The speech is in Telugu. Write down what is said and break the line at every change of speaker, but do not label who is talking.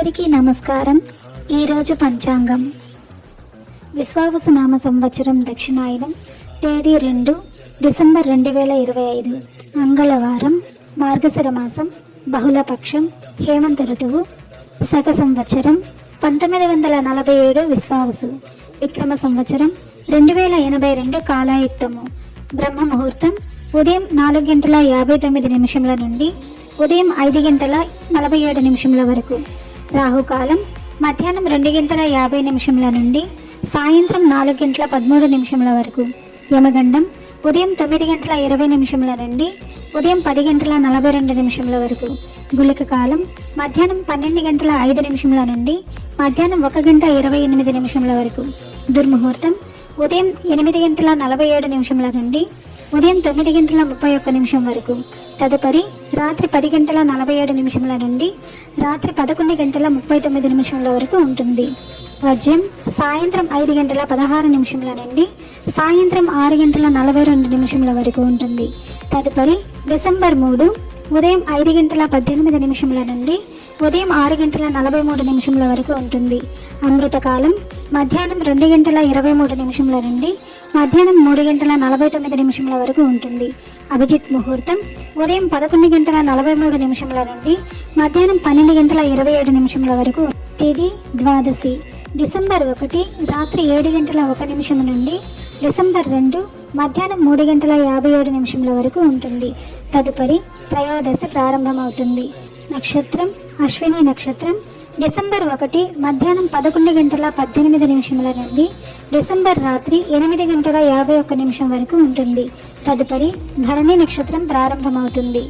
అందరికీ నమస్కారం. ఈరోజు పంచాంగం విశ్వావసు నామ సంవత్సరం దక్షిణాయనం తేదీ 2 డిసెంబర్ 2025 మంగళవారం, మార్గశిర మాసం, బహుళపక్షం, హేమంత ఋతువు, శక సంవత్సరం 1947 విశ్వావసు, విక్రమ సంవత్సరం 2082 కాలాయుక్తము. బ్రహ్మ ముహూర్తం ఉదయం 4:59 నుండి ఉదయం 5:47 వరకు. రాహుకాలం మధ్యాహ్నం 2:50 నుండి సాయంత్రం 4:13 వరకు. యమగండం ఉదయం 9:20 నుండి ఉదయం 10:42 వరకు. గుళిక కాలం మధ్యాహ్నం 12:05 నుండి మధ్యాహ్నం 1:28 వరకు. దుర్ముహూర్తం ఉదయం 8:47 నుండి ఉదయం 9:31 వరకు. తదుపరి రాత్రి 10:47 నుండి రాత్రి 11:39 వరకు ఉంటుంది. వర్జ్యం సాయంత్రం 5:16 నుండి సాయంత్రం 6:42 వరకు ఉంటుంది. తదుపరి డిసెంబర్ 3 ఉదయం 5:18 నుండి ఉదయం 6:43 వరకు ఉంటుంది. అమృతకాలం మధ్యాహ్నం 2:23 నుండి మధ్యాహ్నం 3:49 వరకు ఉంటుంది. అభిజిత్ ముహూర్తం ఉదయం 11:43 నుండి మధ్యాహ్నం 12:27 వరకు. తేదీ ద్వాదశి డిసెంబర్ 1 రాత్రి 7:01 నుండి డిసెంబర్ 2 మధ్యాహ్నం 3:57 వరకు ఉంటుంది. తదుపరి త్రయోదశి ప్రారంభమవుతుంది. నక్షత్రం అశ్విని నక్షత్రం డిసెంబర్ 1 మధ్యాహ్నం 11:18 నుండి డిసెంబర్ రాత్రి 8:51 వరకు ఉంటుంది. తదుపరి భరణి నక్షత్రం ప్రారంభమవుతుంది.